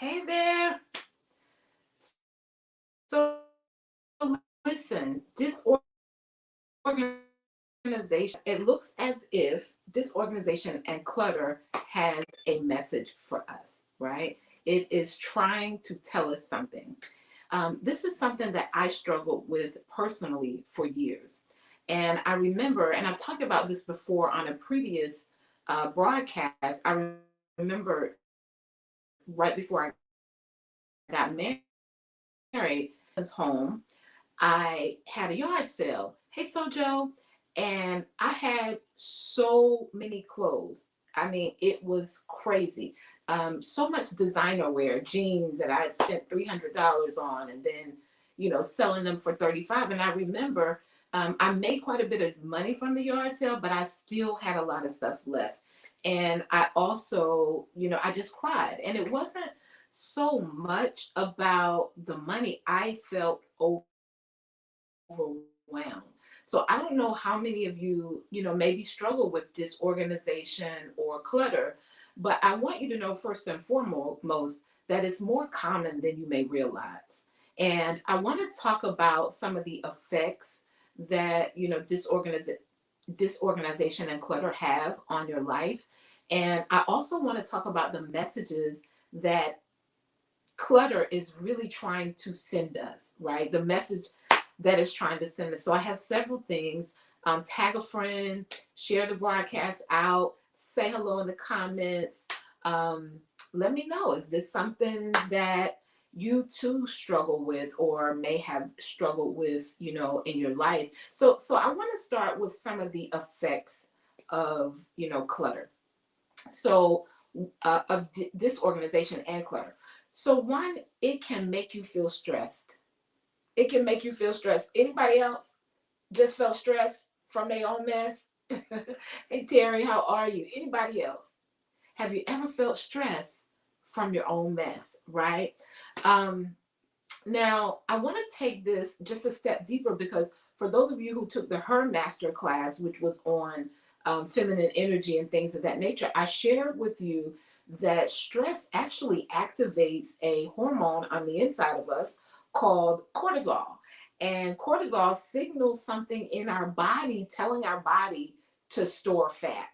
Hey there. So listen, disorganization, it looks as if disorganization and clutter has a message for us, right? It is trying to tell us something. This is something that I struggled with personally for years. And I remember, and I've talked about this before on a previous broadcast, I remember right before I got married, was home. I had a yard sale. Hey, Sojo. And I had so many clothes. I mean, it was crazy. So much designer wear, jeans that I had spent $300 on, and then, selling them for 35. And I remember I made quite a bit of money from the yard sale, but I still had a lot of stuff left. And I also, I just cried. And it wasn't so much about the money. I felt overwhelmed. So I don't know how many of you, maybe struggle with disorganization or clutter, but I want you to know first and foremost that it's more common than you may realize. And I want to talk about some of the effects that, disorganization and clutter have on your life. And I also want to talk about the messages that clutter is really trying to send us, right? The message that is trying to send us. So I have several things. Tag a friend, share the broadcast out, say hello in the comments. Um, Let me know, is this something that you too struggle with or may have struggled with, in your life? So I want to start with some of the effects of, clutter. So of disorganization and clutter. So one, it can make you feel stressed. It can make you feel stressed. Anybody else just felt stressed from their own mess? Hey Terry, how are you? Anybody else? Have you ever felt stress from your own mess, right? Um, Now, I want to take this just a step deeper because for those of you who took the Her Master class, which was on feminine energy and things of that nature, I shared with you that stress actually activates a hormone on the inside of us called cortisol. And cortisol signals something in our body, telling our body to store fat.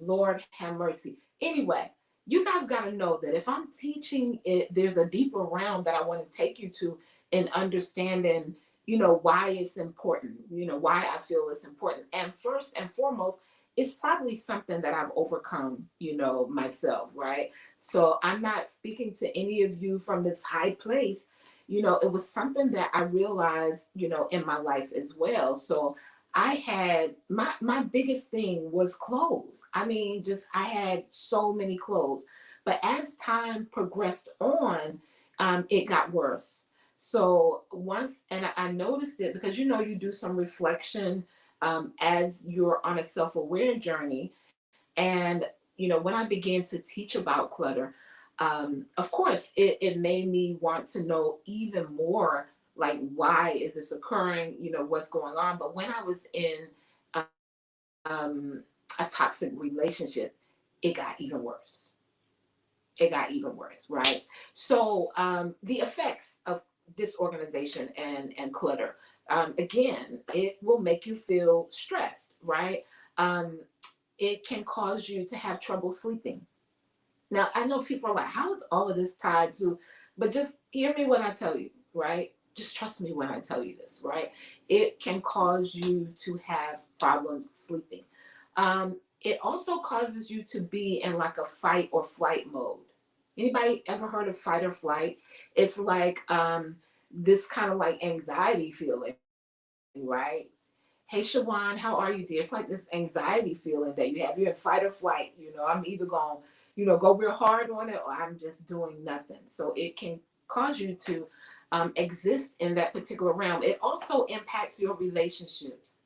Lord have mercy. Anyway, you guys got to know that if I'm teaching it, there's a deeper realm that I want to take you to in understanding, why it's important, why I feel it's important. And first and foremost, it's probably something that I've overcome, myself, right? So I'm not speaking to any of you from this high place. It was something that I realized, in my life as well. So I had my biggest thing was clothes. I mean, just I had so many clothes. But as time progressed on, it got worse. So once, and I noticed it because you do some reflection as you're on a self-aware journey. And when I began to teach about clutter, of course, it made me want to know even more, like, why is this occurring? What's going on? But when I was in um, a toxic relationship, it got even worse. It got even worse, right? So the effects of disorganization and clutter, again, it will make you feel stressed, right? Um, it can cause you to have trouble sleeping. Now, I know people are like, how is all of this tied to, but just hear me when I tell you, right? Just trust me when I tell you this, right? It can cause you to have problems sleeping. It also causes you to be in like a fight or flight mode. Anybody ever heard of fight or flight? It's like this kind of like anxiety feeling, right? Hey, Shawan, how are you, dear? It's like this anxiety feeling that you have. You're in fight or flight. I'm either going, go real hard on it or I'm just doing nothing. So it can cause you to exist in that particular realm. It also impacts your relationships.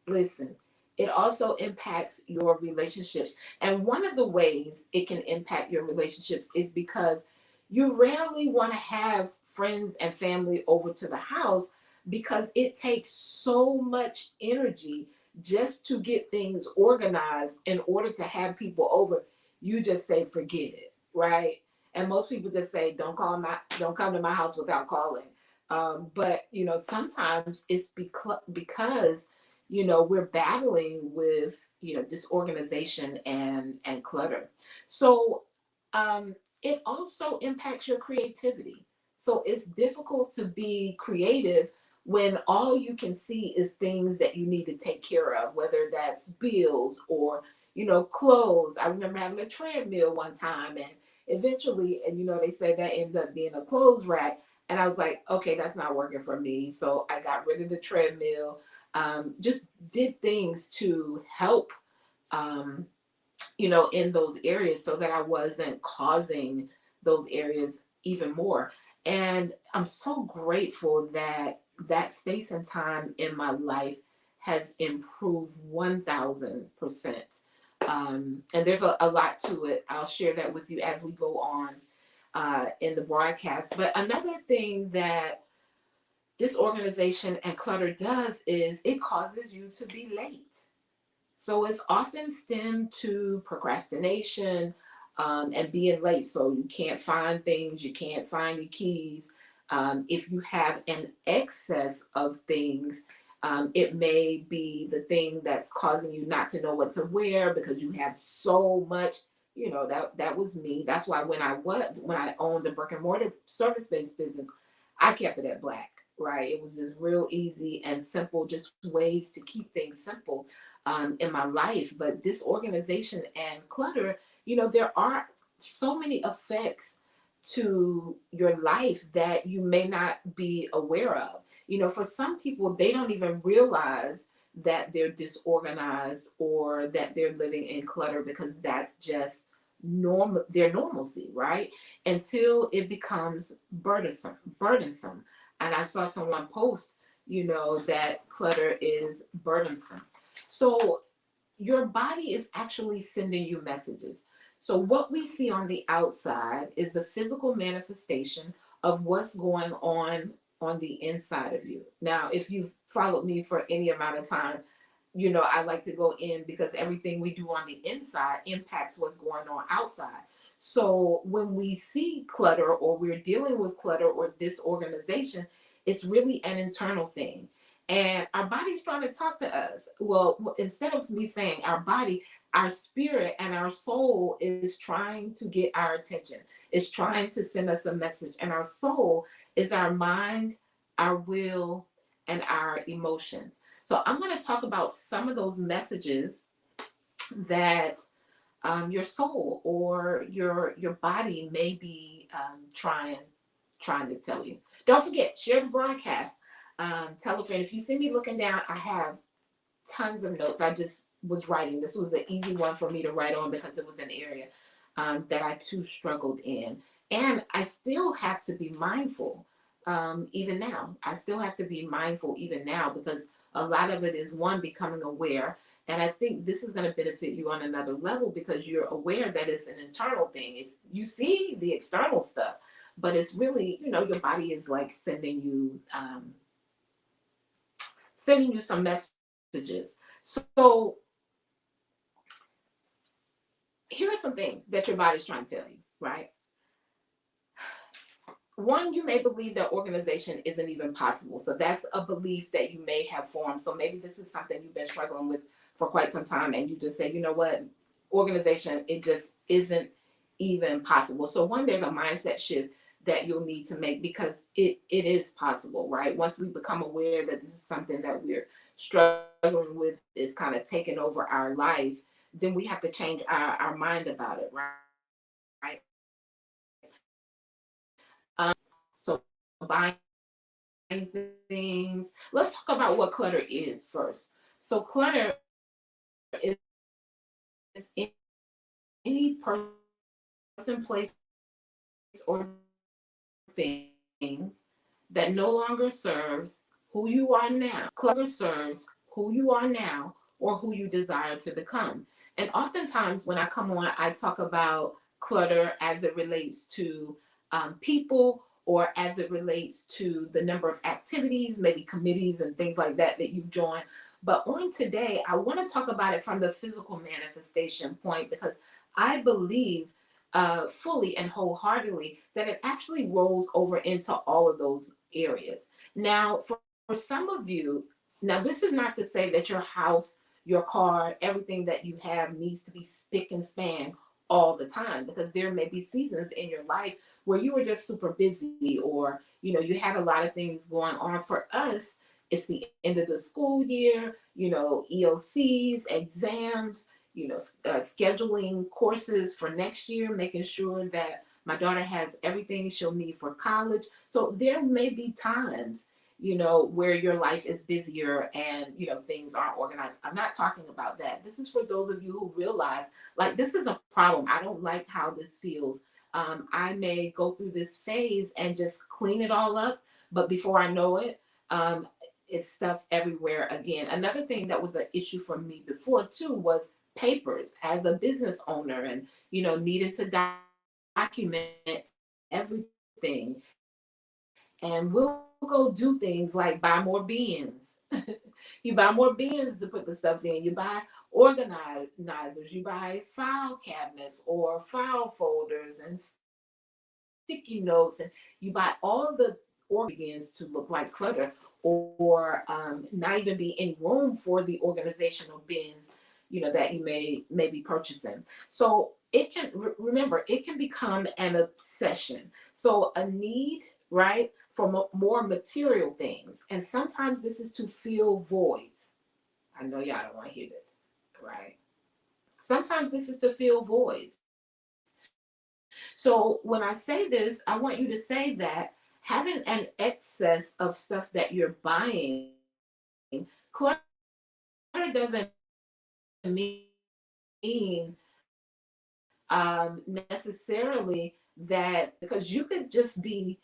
Listen, it also impacts your relationships. And one of the ways it can impact your relationships is because you rarely want to have friends and family over to the house because it takes so much energy just to get things organized in order to have people over. You just say, forget it, right? And most people just say, don't come to my house without calling. But sometimes it's because we're battling with disorganization and clutter. So it also impacts your creativity. So it's difficult to be creative when all you can see is things that you need to take care of, whether that's bills or clothes. I remember having a treadmill one time, and eventually, and they said that ended up being a clothes rack. And I was like, okay, that's not working for me. So I got rid of the treadmill, just did things to help, um, in those areas so that I wasn't causing those areas even more. And I'm so grateful that that space and time in my life has improved 1000%. And there's a lot to it. I'll share that with you as we go on in the broadcast. But another thing that disorganization and clutter does is it causes you to be late. So it's often stemmed to procrastination and being late. So you can't find things, you can't find your keys. If you have an excess of things, it may be the thing that's causing you not to know what to wear because you have so much. That was me. That's why when I owned a brick and mortar service-based business, I kept it at black. Right, it was just real easy and simple, just ways to keep things simple in my life. But disorganization and clutter, there are so many effects to your life that you may not be aware of. For some people, they don't even realize that they're disorganized or that they're living in clutter because that's just normal, their normalcy, right? Until it becomes burdensome. And I saw someone post, that clutter is burdensome. So your body is actually sending you messages. So what we see on the outside is the physical manifestation of what's going on the inside of you. Now, if you've followed me for any amount of time, I like to go in because everything we do on the inside impacts what's going on outside. So when we see clutter or we're dealing with clutter or disorganization, it's really an internal thing. And our body's trying to talk to us. Well, instead of me saying our body, our spirit and our soul is trying to get our attention. It's trying to send us a message. And our soul is our mind, our will, and our emotions. So I'm going to talk about some of those messages that your soul or your body may be trying to tell you. Don't forget, share the broadcast. Tell a friend. If you see me looking down, I have tons of notes. I just was writing. This was an easy one for me to write on because it was an area that I too struggled in. And I still have to be mindful even now. I still have to be mindful even now because a lot of it is one, becoming aware. And I think this is going to benefit you on another level because you're aware that it's an internal thing. It's, you see the external stuff, but it's really, your body is like sending you some messages. So here are some things that your body's trying to tell you, right? One, you may believe that organization isn't even possible. So that's a belief that you may have formed. So maybe this is something you've been struggling with for quite some time and you just say, you know what, organization, it just isn't even possible. So one, there's a mindset shift that you'll need to make because it is possible, right? Once we become aware that this is something that we're struggling with, is kind of taking over our life, then we have to change our mind about it, right? So buying things. Let's talk about what clutter is first. So clutter is any person, place, or thing that no longer serves who you are now. Clutter serves who you are now or who you desire to become. And oftentimes when I come on, I talk about clutter as it relates to people or as it relates to the number of activities, maybe committees and things like that that you've joined. But on today, I want to talk about it from the physical manifestation point because I believe fully and wholeheartedly, that it actually rolls over into all of those areas. Now, for some of you, now this is not to say that your house, your car, everything that you have needs to be spick and span all the time, because there may be seasons in your life where you were just super busy, or you had a lot of things going on. For us, it's the end of the school year, EOCs, exams, scheduling courses for next year, making sure that my daughter has everything she'll need for college. So there may be times, where your life is busier and, things aren't organized. I'm not talking about that. This is for those of you who realize, like, this is a problem. I don't like how this feels. I may go through this phase and just clean it all up, but before I know it, it's stuff everywhere again. Another thing that was an issue for me before too was papers as a business owner, and needed to document everything. And we'll go do things like buy more bins. You buy more bins to put the stuff in. You buy organizers, you buy file cabinets or file folders and sticky notes, and you buy all the organization begins to look like clutter, or not even be any room for the organizational bins, that you may be purchasing. So it can remember, it can become an obsession. So a need, right, for more material things, and sometimes this is to fill voids. I know y'all don't want to hear this, right? Sometimes this is to fill voids. So when I say this, I want you to say that having an excess of stuff that you're buying, clutter doesn't mean necessarily that, because you could just be,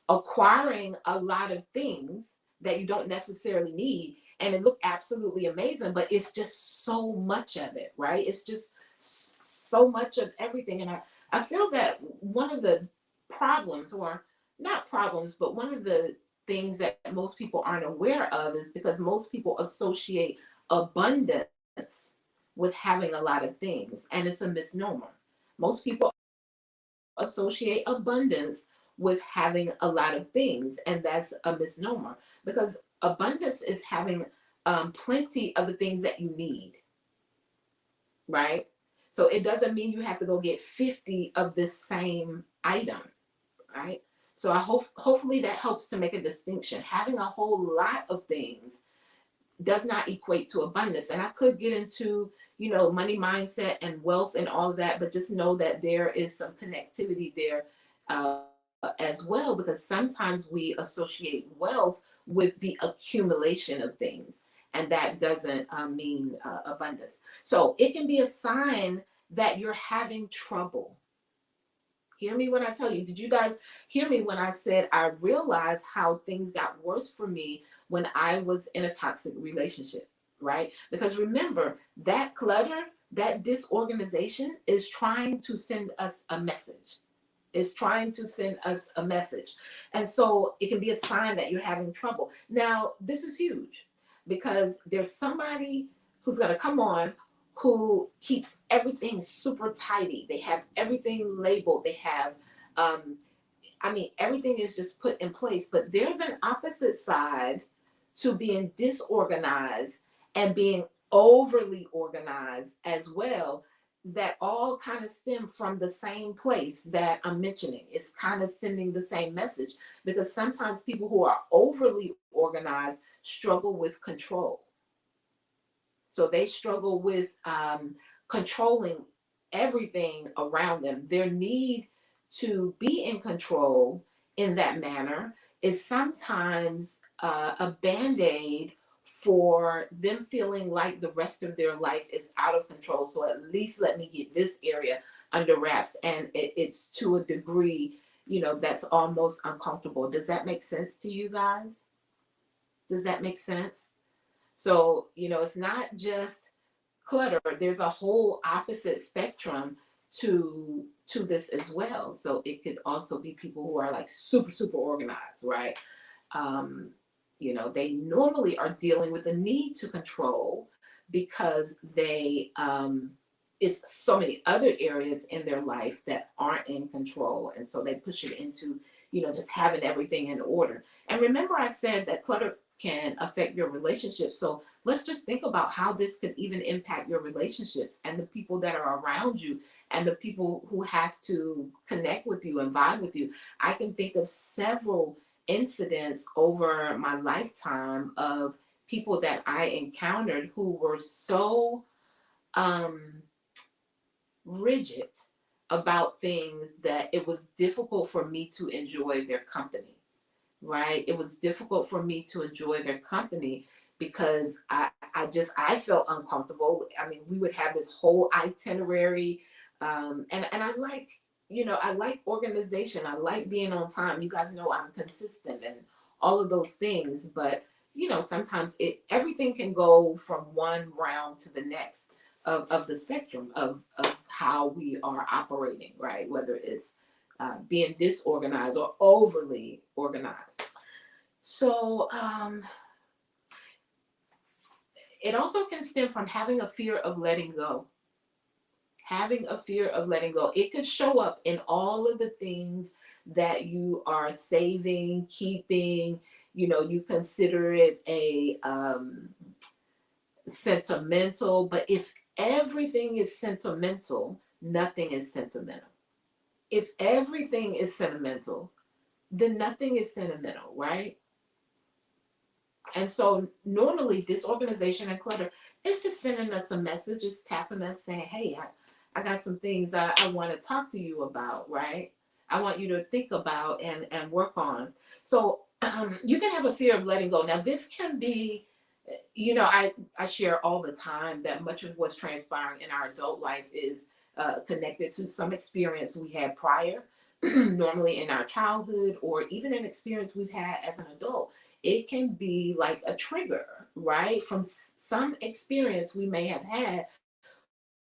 acquiring a lot of things that you don't necessarily need, and it look absolutely amazing, but it's just so much of it, right? It's just so much of everything. And I feel that one of the problems, or not problems, but one of the things that most people aren't aware of, is because most people associate abundance with having a lot of things, and it's a misnomer. Most people associate abundance with having a lot of things, and that's a misnomer, because abundance is having plenty of the things that you need, right? So it doesn't mean you have to go get 50 of this same item, right? So hopefully that helps to make a distinction. Having a whole lot of things does not equate to abundance. And I could get into, money mindset and wealth and all of that, but just know that there is some connectivity there as well, because sometimes we associate wealth with the accumulation of things, and that doesn't mean abundance. So it can be a sign that you're having trouble. Hear me when I tell you. Did you guys hear me when I said I realized how things got worse for me when I was in a toxic relationship, right? Because remember, that clutter, that disorganization is trying to send us a message. It's trying to send us a message. And so it can be a sign that you're having trouble. Now, this is huge, because there's somebody who's going to come on who keeps everything super tidy. They have everything labeled. They have, everything is just put in place. But there's an opposite side to being disorganized and being overly organized as well, that all kind of stem from the same place that I'm mentioning. It's kind of sending the same message, because sometimes people who are overly organized struggle with control. So they struggle with controlling everything around them. Their need to be in control in that manner is sometimes a band aid for them feeling like the rest of their life is out of control. So at least let me get this area under wraps. And it's to a degree, that's almost uncomfortable. Does that make sense to you guys? Does that make sense? So, it's not just clutter. There's a whole opposite spectrum to this as well. So it could also be people who are like super, super organized, right? Um, they normally are dealing with the need to control, because they it's so many other areas in their life that aren't in control. And so they push it into, just having everything in order. And remember, I said that clutter can affect your relationships. So let's just think about how this could even impact your relationships and the people that are around you and the people who have to connect with you and vibe with you. I can think of several incidents over my lifetime of people that I encountered who were so um, rigid about things that it was difficult for me to enjoy their company, right? It was difficult for me to enjoy their company because I felt uncomfortable. I mean, we would have this whole itinerary, and I like, I like organization. I like being on time. You guys know I'm consistent and all of those things, but sometimes everything can go from one round to the next of the spectrum of how we are operating, right? Whether it's being disorganized or overly organized. So it also can stem from having a fear of letting go. Having a fear of letting go. It could show up in all of the things that you are saving, keeping. You consider it a sentimental, but if everything is sentimental, nothing is sentimental. If everything is sentimental, then nothing is sentimental, right? And so normally disorganization and clutter is just sending us a message, just tapping us saying, hey, I got some things I want to talk to you about, right? I want you to think about and work on. So you can have a fear of letting go. Now this can be, I share all the time that much of what's transpiring in our adult life is connected to some experience we had prior, normally in our childhood, or even an experience we've had as an adult. It can be like a trigger, right? From some experience we may have had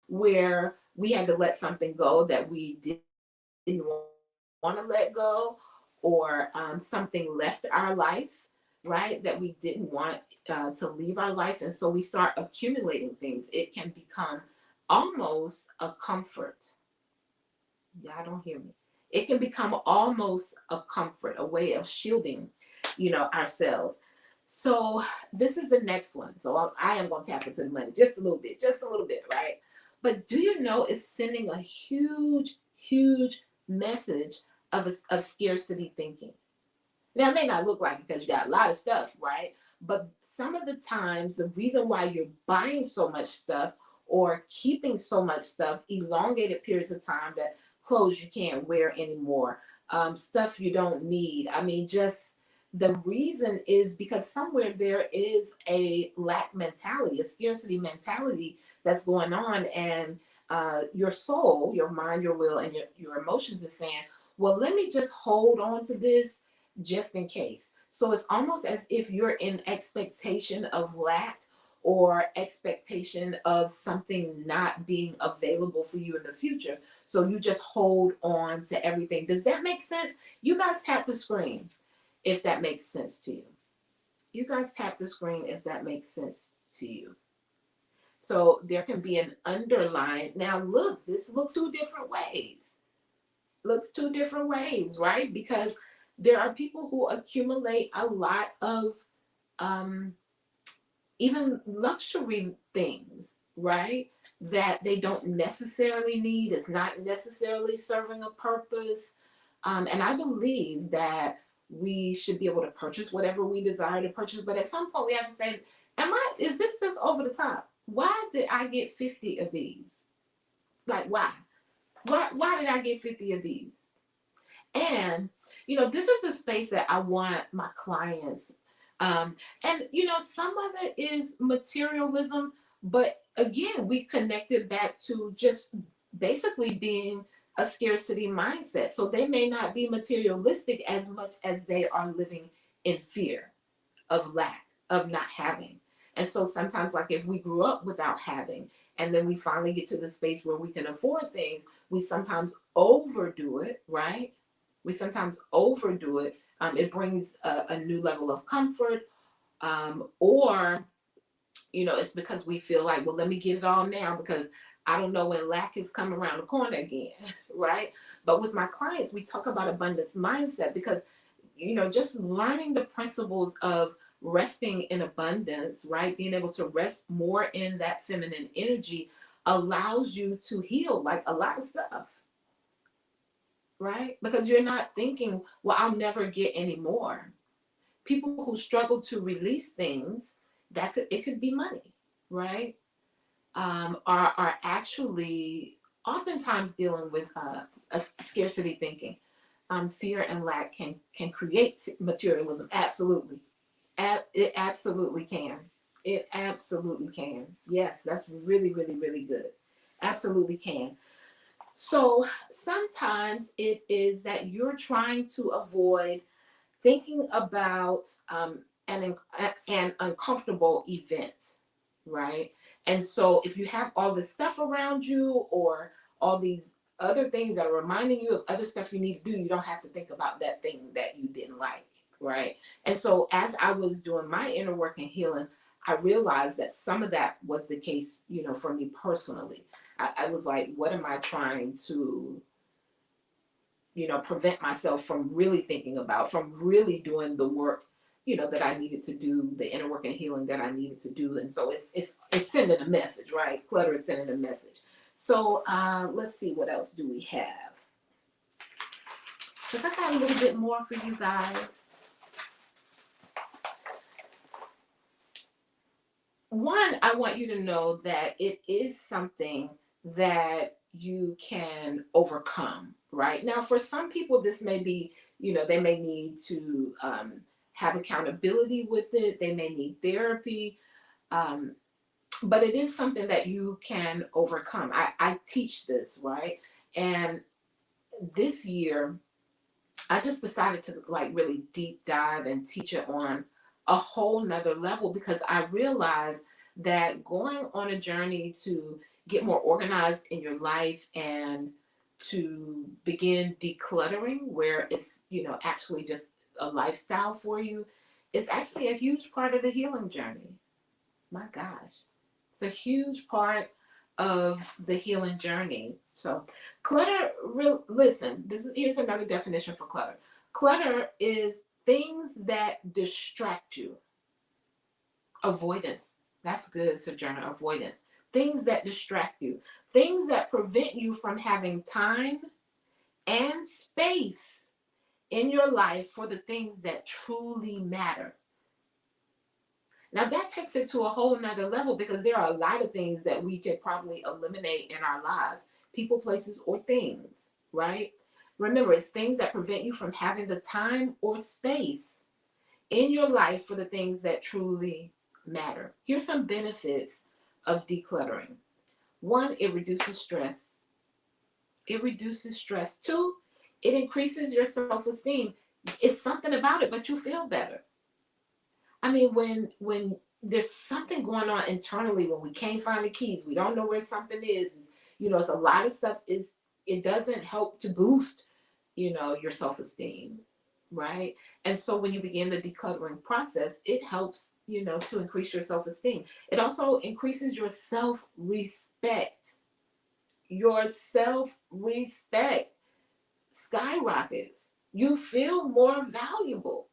where we had to let something go that we didn't want to let go, or something left our life, right? That we didn't want to leave our life. And so we start accumulating things. It can become almost a comfort. Y'all don't hear me. It can become almost a comfort, a way of shielding, ourselves. So this is the next one. So I am going to tap into the money just a little bit, right? But do you know it's sending a huge, huge message of scarcity thinking. Now, it may not look like it because you got a lot of stuff, right? But some of the times, the reason why you're buying so much stuff or keeping so much stuff, elongated periods of time, that clothes you can't wear anymore, stuff you don't need. I mean, just the reason is because somewhere there is a lack mentality, a scarcity mentality that's going on. And your soul, your mind, your will, and your emotions is saying, well, let me just hold on to this just in case. So it's almost as if you're in expectation of lack or expectation of something not being available for you in the future. So you just hold on to everything. Does that make sense? You guys tap the screen if that makes sense to you. You guys tap the screen if that makes sense to you. So there can be an underline. Now look, this looks two different ways. Looks two different ways, right? Because there are people who accumulate a lot of um, even luxury things, right? That they don't necessarily need. It's not necessarily serving a purpose. And I believe that we should be able to purchase whatever we desire to purchase. But at some point we have to say, is this just over the top? Why did I get 50 of these? Like, why? Why did I get 50 of these? And, this is a space that I want my clients. And, some of it is materialism, but again, we connect it back to just basically being a scarcity mindset. So they may not be materialistic as much as they are living in fear of lack, of not having. And so sometimes, like if we grew up without having, and then we finally get to the space where we can afford things, we sometimes overdo it, right? We sometimes overdo it. It brings a new level of comfort, or it's because we feel like, well, let me get it all now because I don't know when lack is coming around the corner again, right? But with my clients, we talk about abundance mindset because, just learning the principles of resting in abundance, right? Being able to rest more in that feminine energy allows you to heal like a lot of stuff, right? Because you're not thinking, well, I'll never get any more. People who struggle to release things, it could be money, right? Are actually oftentimes dealing with a scarcity thinking. Fear and lack can create materialism. Absolutely, it absolutely can. It absolutely can. Yes, that's really, really, really good. Absolutely can. So sometimes it is that you're trying to avoid thinking about an uncomfortable event, right? And so if you have all this stuff around you or all these other things that are reminding you of other stuff you need to do, you don't have to think about that thing that you didn't like, right? And so as I was doing my inner work and healing, I realized that some of that was the case, for me personally. I was like, what am I trying to prevent myself from really thinking about, from really doing the work, that I needed to do, the inner work and healing that I needed to do. And so it's sending a message, right? Clutter is sending a message. So let's see, what else do we have? Because I got a little bit more for you guys. One, I want you to know that it is something that you can overcome, right? Now, for some people, this may be, they may need to have accountability with it, they may need therapy, um, but it is something that you can overcome. I teach this, right? And this year, I just decided to like really deep dive and teach it on a whole nother level because I realized that going on a journey to get more organized in your life and to begin decluttering where it's, actually just a lifestyle for you, is actually a huge part of the healing journey. My gosh. It's a huge part of the healing journey. So, listen, here's another definition for clutter. Clutter is things that distract you. Avoidance. That's good, Sojourner. Avoidance. Things that distract you. Things that prevent you from having time and space in your life for the things that truly matter. Now that takes it to a whole nother level because there are a lot of things that we could probably eliminate in our lives. People, places, or things, right? Remember, it's things that prevent you from having the time or space in your life for the things that truly matter. Here's some benefits of decluttering. One, it reduces stress. It reduces stress. Two, it increases your self-esteem. It's something about it, but you feel better. I mean, when there's something going on internally, when we can't find the keys, we don't know where something is. It's a lot of stuff. It doesn't help to boost, your self-esteem, right? And so when you begin the decluttering process, it helps, to increase your self-esteem. It also increases your self-respect. Your self-respect skyrockets. You feel more valuable.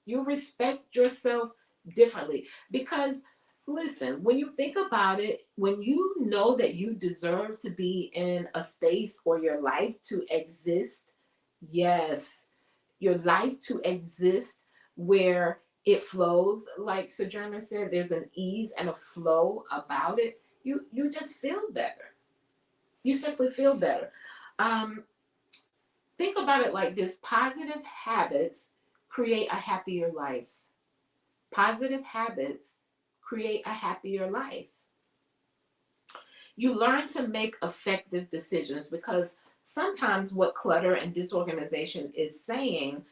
You respect yourself differently. Because, listen, when you think about it, when you know that you deserve to be in a space or your life to exist, yes, your life to exist where it flows, like Sojourner said, there's an ease and a flow about it, you just feel better. You simply feel better. Um, think about it like this: positive habits create a happier life. Positive habits create a happier life. You learn to make effective decisions because sometimes what clutter and disorganization is saying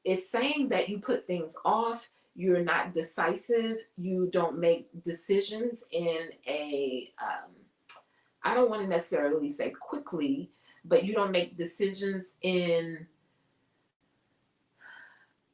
that you put things off, you're not decisive, you don't make decisions in I don't want to necessarily say quickly, but you don't make decisions in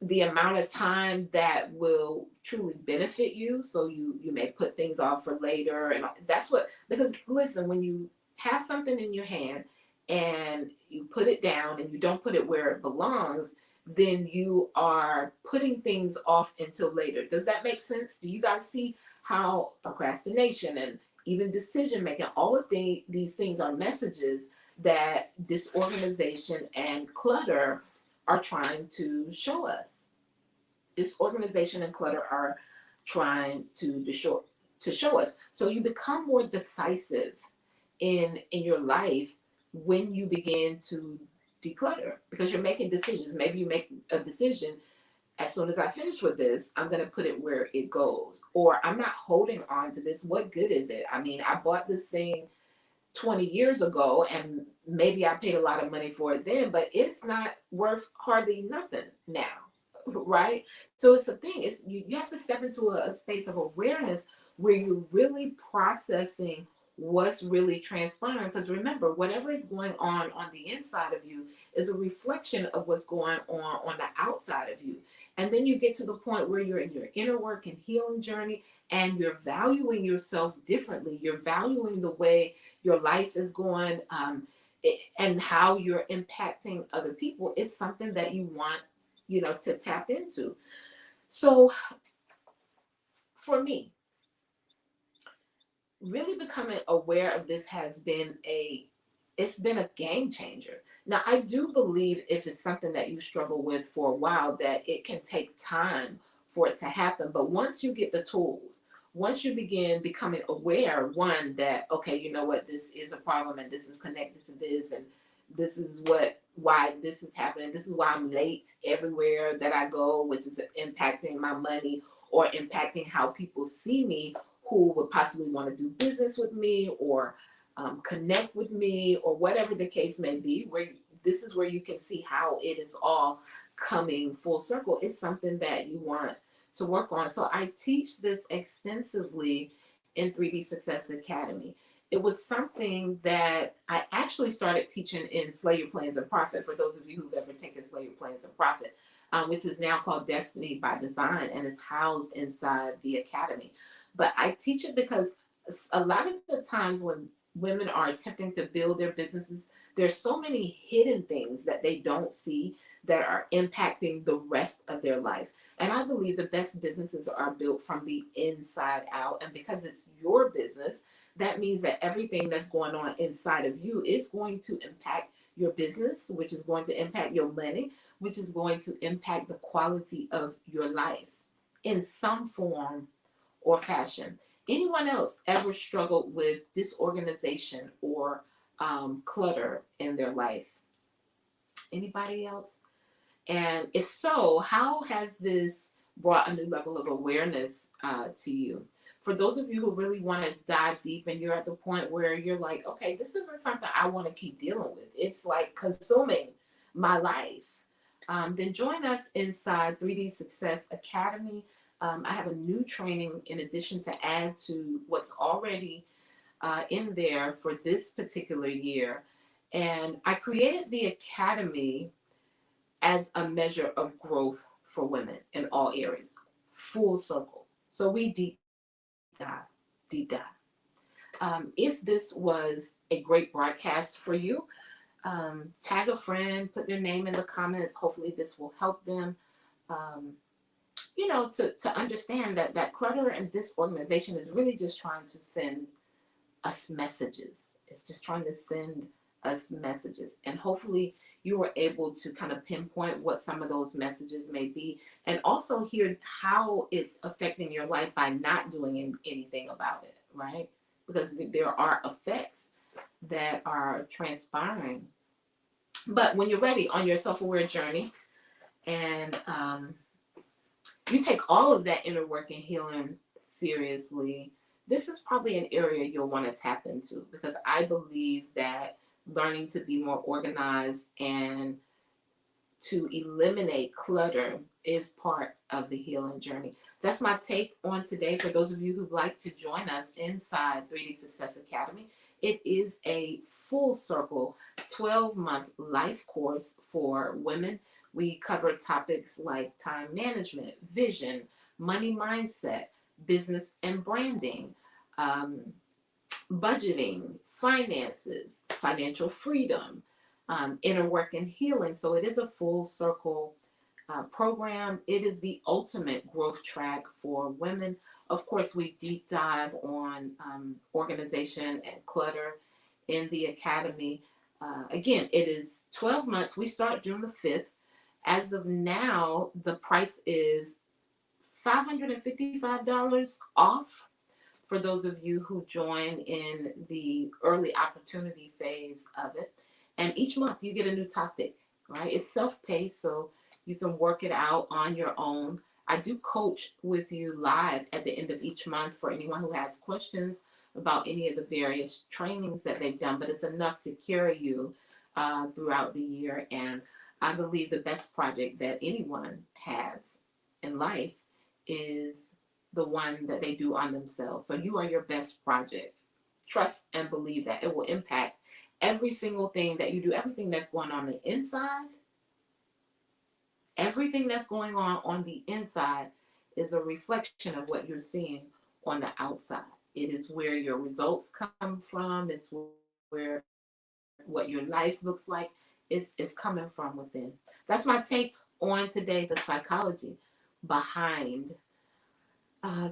the amount of time that will truly benefit you. So you may put things off for later, and that's what, because listen, when you have something in your hand and you put it down and you don't put it where it belongs, then you are putting things off until later. Does that make sense? Do you guys see how procrastination and even decision making, all of these things are messages that disorganization and clutter are trying to show us? Disorganization and clutter are trying to show us. So you become more decisive in your life when you begin to declutter, because you're making decisions. Maybe you make a decision, as soon as I finish with this, I'm going to put it where it goes, or I'm not holding on to this. What good is it? I mean, I bought this thing 20 years ago and maybe I paid a lot of money for it then, but it's not worth hardly nothing now, right? So it's a thing. You have to step into a space of awareness where you're really processing what's really transpiring. Because remember, whatever is going on the inside of you is a reflection of what's going on the outside of you. And then you get to the point where you're in your inner work and healing journey and you're valuing yourself differently. You're valuing the way your life is going, and how you're impacting other people. It's something that you want, to tap into. So for me, really becoming aware of this has been it's been a game changer. Now, I do believe if it's something that you struggle with for a while, that it can take time for it to happen. But once you get the tools, once you begin becoming aware, one, that, okay, you know what, this is a problem and this is connected to this, and this is why this is happening. This is why I'm late everywhere that I go, which is impacting my money or impacting how people see me, who would possibly want to do business with me or connect with me, or whatever the case may be. Where this is where you can see how it is all coming full circle. It's something that you want to work on. So I teach this extensively in 3D Success Academy. It was something that I actually started teaching in Slay Your Plans and Profit. For those of you who've ever taken Slay Your Plans and Profit, which is now called Destiny by Design and is housed inside the Academy. But I teach it because a lot of the times when women are attempting to build their businesses, there's so many hidden things that they don't see that are impacting the rest of their life. And I believe the best businesses are built from the inside out. And because it's your business, that means that everything that's going on inside of you is going to impact your business, which is going to impact your money, which is going to impact the quality of your life in some form or fashion. Anyone else ever struggled with disorganization or clutter in their life? Anybody else? And if so, how has this brought a new level of awareness to you? For those of you who really want to dive deep and you're at the point where you're like, okay, this isn't something I want to keep dealing with, it's like consuming my life, then join us inside 3D Success Academy. I have a new training in addition to add to what's already in there for this particular year. And I created the Academy as a measure of growth for women in all areas, full circle. So we deep dive. If this was a great broadcast for you, tag a friend, put their name in the comments. Hopefully this will help them, to understand that clutter and disorganization is really just trying to send us messages. It's just trying to send us messages. And hopefully you were able to kind of pinpoint what some of those messages may be, and also hear how it's affecting your life by not doing anything about it, right? Because there are effects that are transpiring. But when you're ready on your self-aware journey, and you take all of that inner work and healing seriously, this is probably an area you'll want to tap into, because I believe that learning to be more organized and to eliminate clutter is part of the healing journey. That's my take on today. For those of you who'd like to join us inside 3D Success Academy, it is a full circle 12-month life course for women. We cover topics like time management, vision, money mindset, business and branding, budgeting, finances, financial freedom, inner work and healing. So it is a full circle program. It is the ultimate growth track for women. Of course, we deep dive on organization and clutter in the academy. Again, it is 12 months. We start June the 5th. As of now, the price is $555 off for those of you who join in the early opportunity phase of it. And each month you get a new topic, right? It's self-paced, so you can work it out on your own. I do coach with you live at the end of each month for anyone who has questions about any of the various trainings that they've done, but it's enough to carry you throughout the year. And I believe the best project that anyone has in life is the one that they do on themselves. So you are your best project. Trust and believe that it will impact every single thing that you do, everything that's going on the inside. Everything that's going on the inside is a reflection of what you're seeing on the outside. It is where your results come from. It's where what your life looks like. It's coming from within. That's my take on today, the psychology behind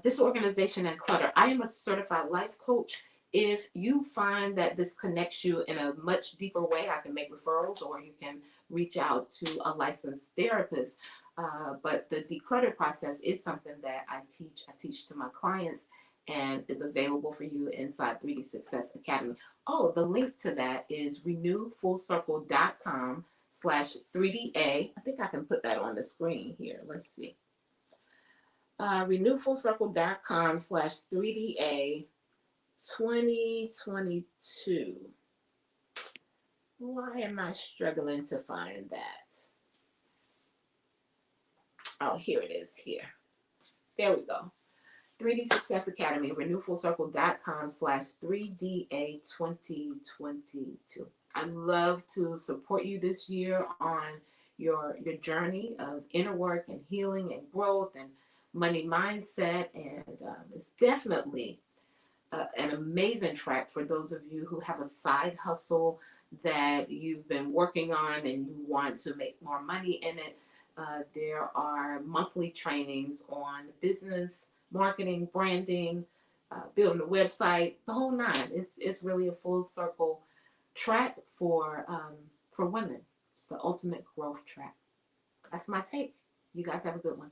disorganization and clutter. I am a certified life coach. If you find that this connects you in a much deeper way, I can make referrals or you can reach out to a licensed therapist. But the declutter process is something that I teach. I teach to my clients and is available for you inside 3D Success Academy. Oh, the link to that is renewfullcircle.com/3DA. I think I can put that on the screen here. Let's see. renewfullcircle.com/3DA 2022. Why am I struggling to find that? Oh, here it is here. There we go. 3D Success Academy, renewfullcircle.com/3DA 2022. I'd love to support you this year on your journey of inner work and healing and growth and money mindset. And it's definitely an amazing track for those of you who have a side hustle that you've been working on and you want to make more money in it. There are monthly trainings on business, marketing, branding, building a website, the whole nine. It's really a full circle track for women. It's the ultimate growth track. That's my take. You guys have a good one.